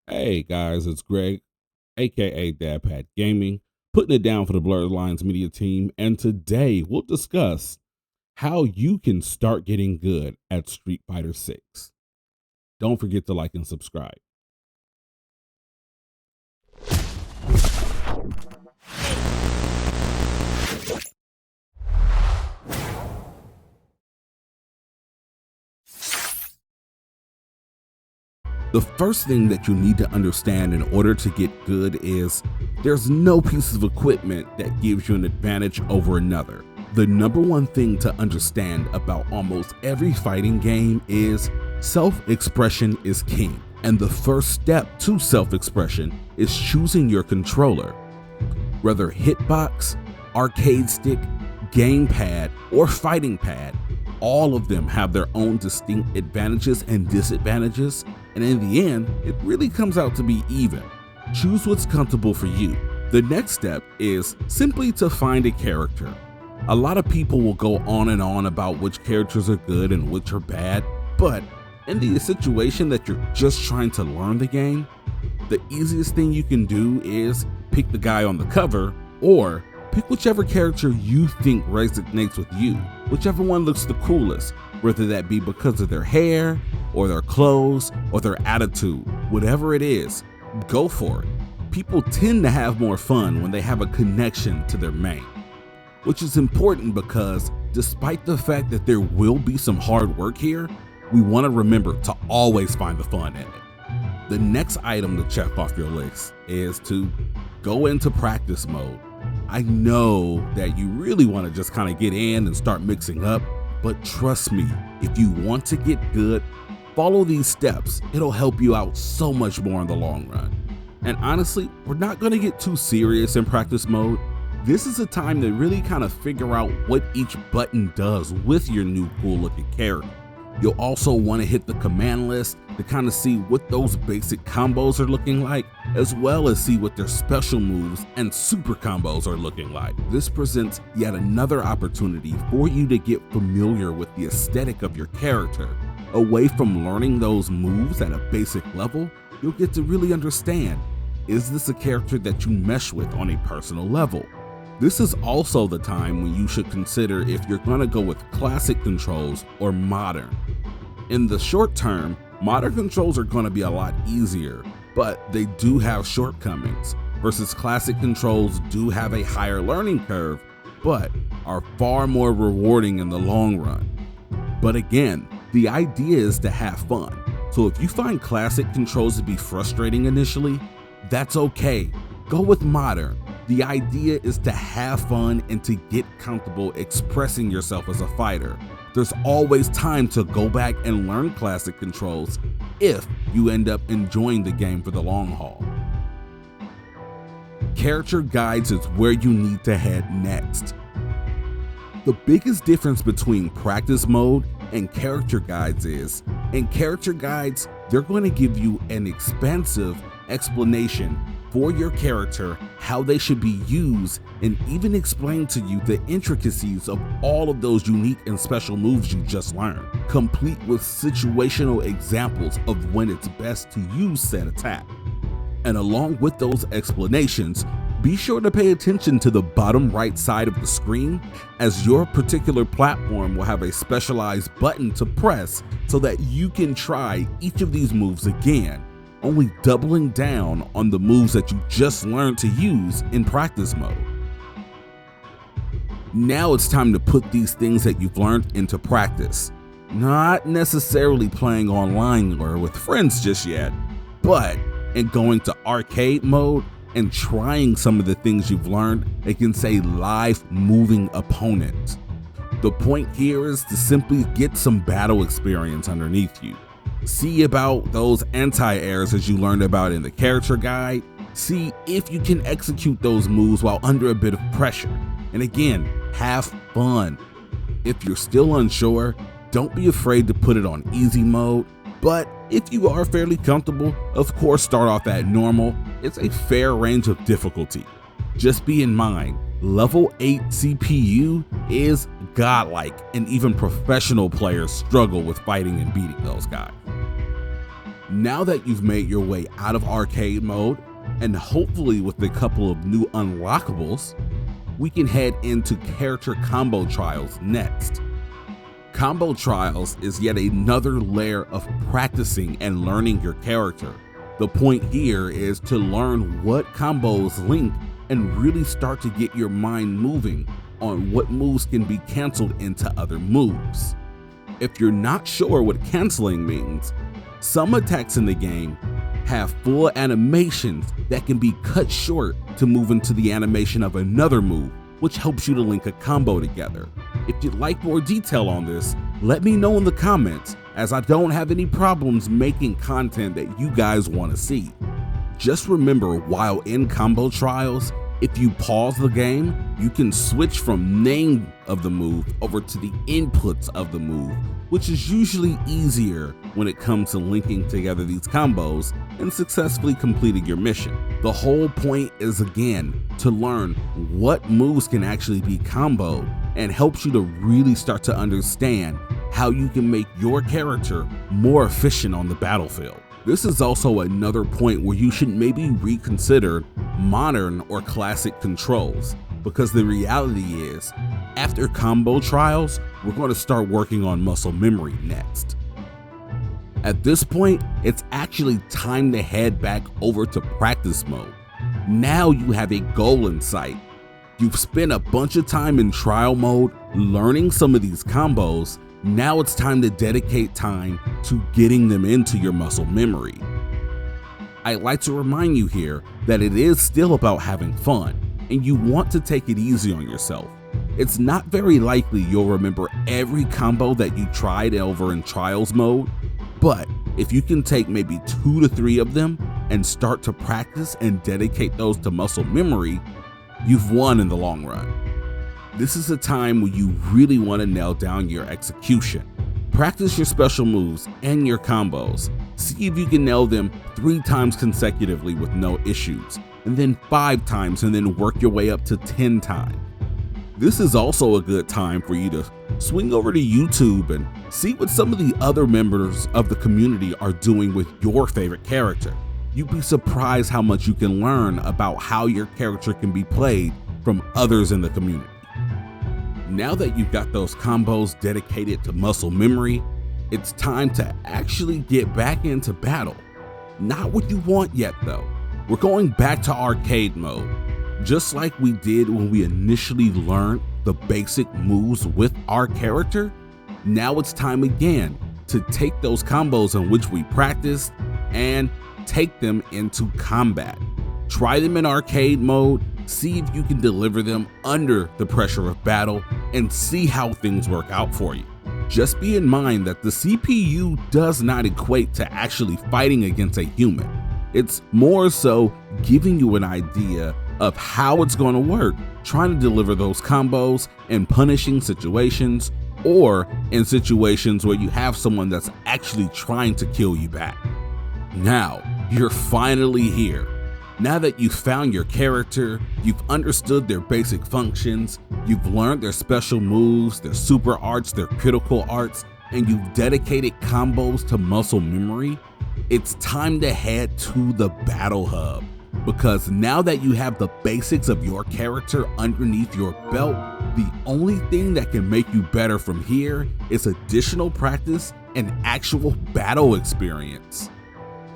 Hey guys, it's Greg, aka DadPat Gaming, putting it down for the Blurred Lines Media team, and today we'll discuss how you can start getting good at Street Fighter 6. Don't forget to like and subscribe. The first thing that you need to understand in order to get good is there's no piece of equipment that gives you an advantage over another. The number one thing to understand about almost every fighting game is self-expression is king. And the first step to self-expression is choosing your controller. Whether hitbox, arcade stick, gamepad, or fighting pad, all of them have their own distinct advantages and disadvantages, and in the end, it really comes out to be even. Choose what's comfortable for you. The next step is simply to find a character. A lot of people will go on and on about which characters are good and which are bad, but in the situation that you're just trying to learn the game, the easiest thing you can do is pick the guy on the cover or pick whichever character you think resonates with you, whichever one looks the coolest, whether that be because of their hair or their clothes or their attitude. Whatever it is, go for it. People tend to have more fun when they have a connection to their main, which is important because despite the fact that there will be some hard work here, we want to remember to always find the fun in it. The next item to check off your list is to go into practice mode. I know that you really want to just kind of get in and start mixing up, but trust me, if you want to get good, follow these steps. It'll help you out so much more in the long run. And honestly, we're not going to get too serious in practice mode. This is a time to really kind of figure out what each button does with your new cool looking character. You'll also want to hit the command list to kind of see what those basic combos are looking like, as well as see what their special moves and super combos are looking like. This presents yet another opportunity for you to get familiar with the aesthetic of your character. Away from learning those moves at a basic level, you'll get to really understand, is this a character that you mesh with on a personal level? This is also the time when you should consider if you're going to go with classic controls or modern. In the short term, modern controls are going to be a lot easier, but they do have shortcomings, versus classic controls do have a higher learning curve, but are far more rewarding in the long run. But again, the idea is to have fun, so if you find classic controls to be frustrating initially, that's okay. Go with modern. The idea is to have fun and to get comfortable expressing yourself as a fighter. There's always time to go back and learn classic controls if you end up enjoying the game for the long haul. Character guides is where you need to head next. The biggest difference between practice mode and character guides is, in character guides, they're going to give you an expansive explanation for your character, how they should be used, and even explain to you the intricacies of all of those unique and special moves you just learned, complete with situational examples of when it's best to use said attack. And along with those explanations, be sure to pay attention to the bottom right side of the screen, as your particular platform will have a specialized button to press so that you can try each of these moves again, only doubling down on the moves that you just learned to use in practice mode. Now it's time to put these things that you've learned into practice. Not necessarily playing online or with friends just yet, but in going to arcade mode and trying some of the things you've learned against a live moving opponent. The point here is to simply get some battle experience underneath you. See about those anti-airs as you learned about in the character guide. See if you can execute those moves while under a bit of pressure. And again, have fun. If you're still unsure, don't be afraid to put it on easy mode. But if you are fairly comfortable, of course start off at normal. It's a fair range of difficulty. Just be in mind, level 8 CPU is godlike, and even professional players struggle with fighting and beating those guys. Now that you've made your way out of arcade mode, and hopefully with a couple of new unlockables, we can head into character combo trials next. Combo trials is yet another layer of practicing and learning your character. The point here is to learn what combos link and really start to get your mind moving on what moves can be canceled into other moves. If you're not sure what canceling means, some attacks in the game have full animations that can be cut short to move into the animation of another move, which helps you to link a combo together. If you'd like more detail on this, let me know in the comments, as I don't have any problems making content that you guys want to see. Just remember, while in combo trials, if you pause the game, you can switch from name of the move over to the inputs of the move, which is usually easier when it comes to linking together these combos and successfully completing your mission. The whole point is, again, to learn what moves can actually be comboed, and helps you to really start to understand how you can make your character more efficient on the battlefield. This is also another point where you should maybe reconsider modern or classic controls, because the reality is, after combo trials, we're going to start working on muscle memory next. At this point, it's actually time to head back over to practice mode. Now you have a goal in sight. You've spent a bunch of time in trial mode learning some of these combos. Now it's time to dedicate time to getting them into your muscle memory. I'd like to remind you here that it is still about having fun, and you want to take it easy on yourself. It's not very likely you'll remember every combo that you tried over in trials mode, but if you can take maybe 2 to 3 of them and start to practice and dedicate those to muscle memory, you've won in the long run. This is a time when you really want to nail down your execution. Practice your special moves and your combos. See if you can nail them 3 times consecutively with no issues, and then 5 times, and then work your way up to 10 times. This is also a good time for you to swing over to YouTube and see what some of the other members of the community are doing with your favorite character. You'd be surprised how much you can learn about how your character can be played from others in the community. Now that you've got those combos dedicated to muscle memory, it's time to actually get back into battle. Not what you want yet though. We're going back to arcade mode. Just like we did when we initially learned the basic moves with our character, now it's time again to take those combos in which we practiced and take them into combat. Try them in arcade mode, see if you can deliver them under the pressure of battle, and see how things work out for you. Just be in mind that the CPU does not equate to actually fighting against a human. It's more so giving you an idea of how it's going to work, trying to deliver those combos in punishing situations, or in situations where you have someone that's actually trying to kill you back. Now, you're finally here. Now that you've found your character, you've understood their basic functions, you've learned their special moves, their super arts, their critical arts, and you've dedicated combos to muscle memory, it's time to head to the Battle Hub. Because now that you have the basics of your character underneath your belt, the only thing that can make you better from here is additional practice and actual battle experience.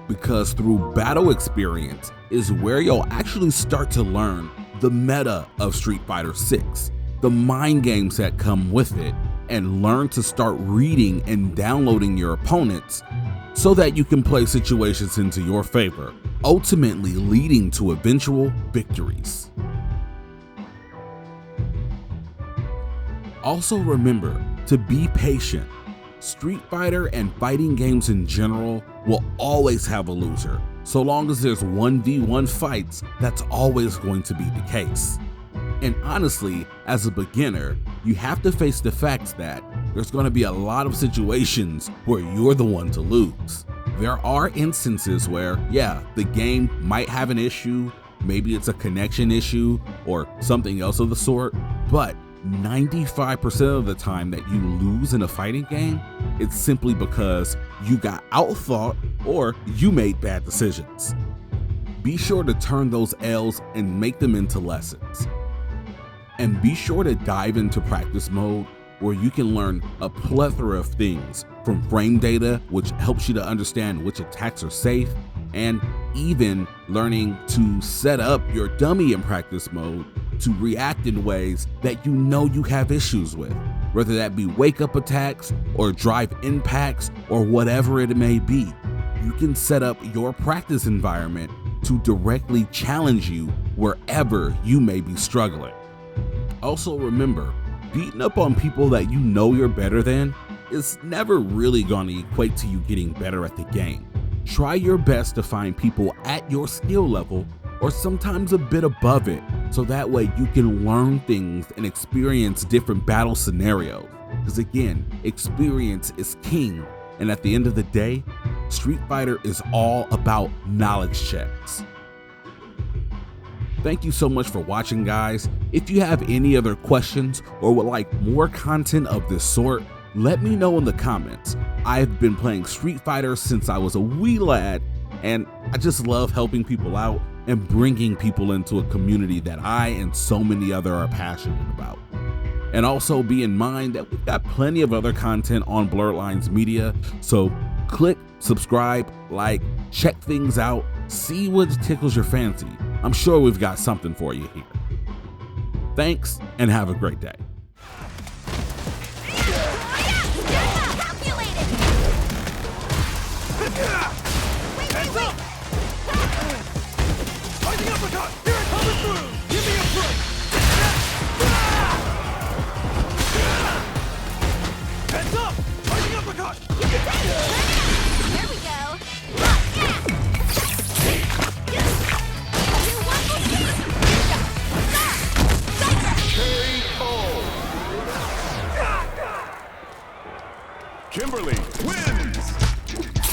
Because through battle experience is where you'll actually start to learn the meta of Street Fighter 6, the mind games that come with it, and learn to start reading and downloading your opponents so that you can play situations into your favor, ultimately leading to eventual victories. Also remember to be patient. Street Fighter and fighting games in general will always have a loser. So long as there's 1v1 fights, that's always going to be the case. And honestly, as a beginner, you have to face the fact that there's going to be a lot of situations where you're the one to lose. There are instances where, yeah, the game might have an issue, maybe it's a connection issue or something else of the sort, but 95% of the time that you lose in a fighting game, it's simply because you got outthought or you made bad decisions. Be sure to turn those L's and make them into lessons. And be sure to dive into practice mode where you can learn a plethora of things from frame data, which helps you to understand which attacks are safe, and even learning to set up your dummy in practice mode to react in ways that you know you have issues with, whether that be wake up attacks or drive impacts or whatever it may be. You can set up your practice environment to directly challenge you wherever you may be struggling. Also remember, beating up on people that you know you're better than is never really going to equate to you getting better at the game. Try your best to find people at your skill level or sometimes a bit above it, so that way you can learn things and experience different battle scenarios. Because again, experience is king, and at the end of the day, Street Fighter is all about knowledge checks. Thank you so much for watching, guys. If you have any other questions or would like more content of this sort, let me know in the comments. I've been playing Street Fighter since I was a wee lad, and I just love helping people out and bringing people into a community that I and so many other are passionate about. And also be in mind that we've got plenty of other content on Blurred Lines Media, so click, subscribe, like, check things out, see what tickles your fancy. I'm sure we've got something for you here. Thanks, and have a great day. Kimberly wins!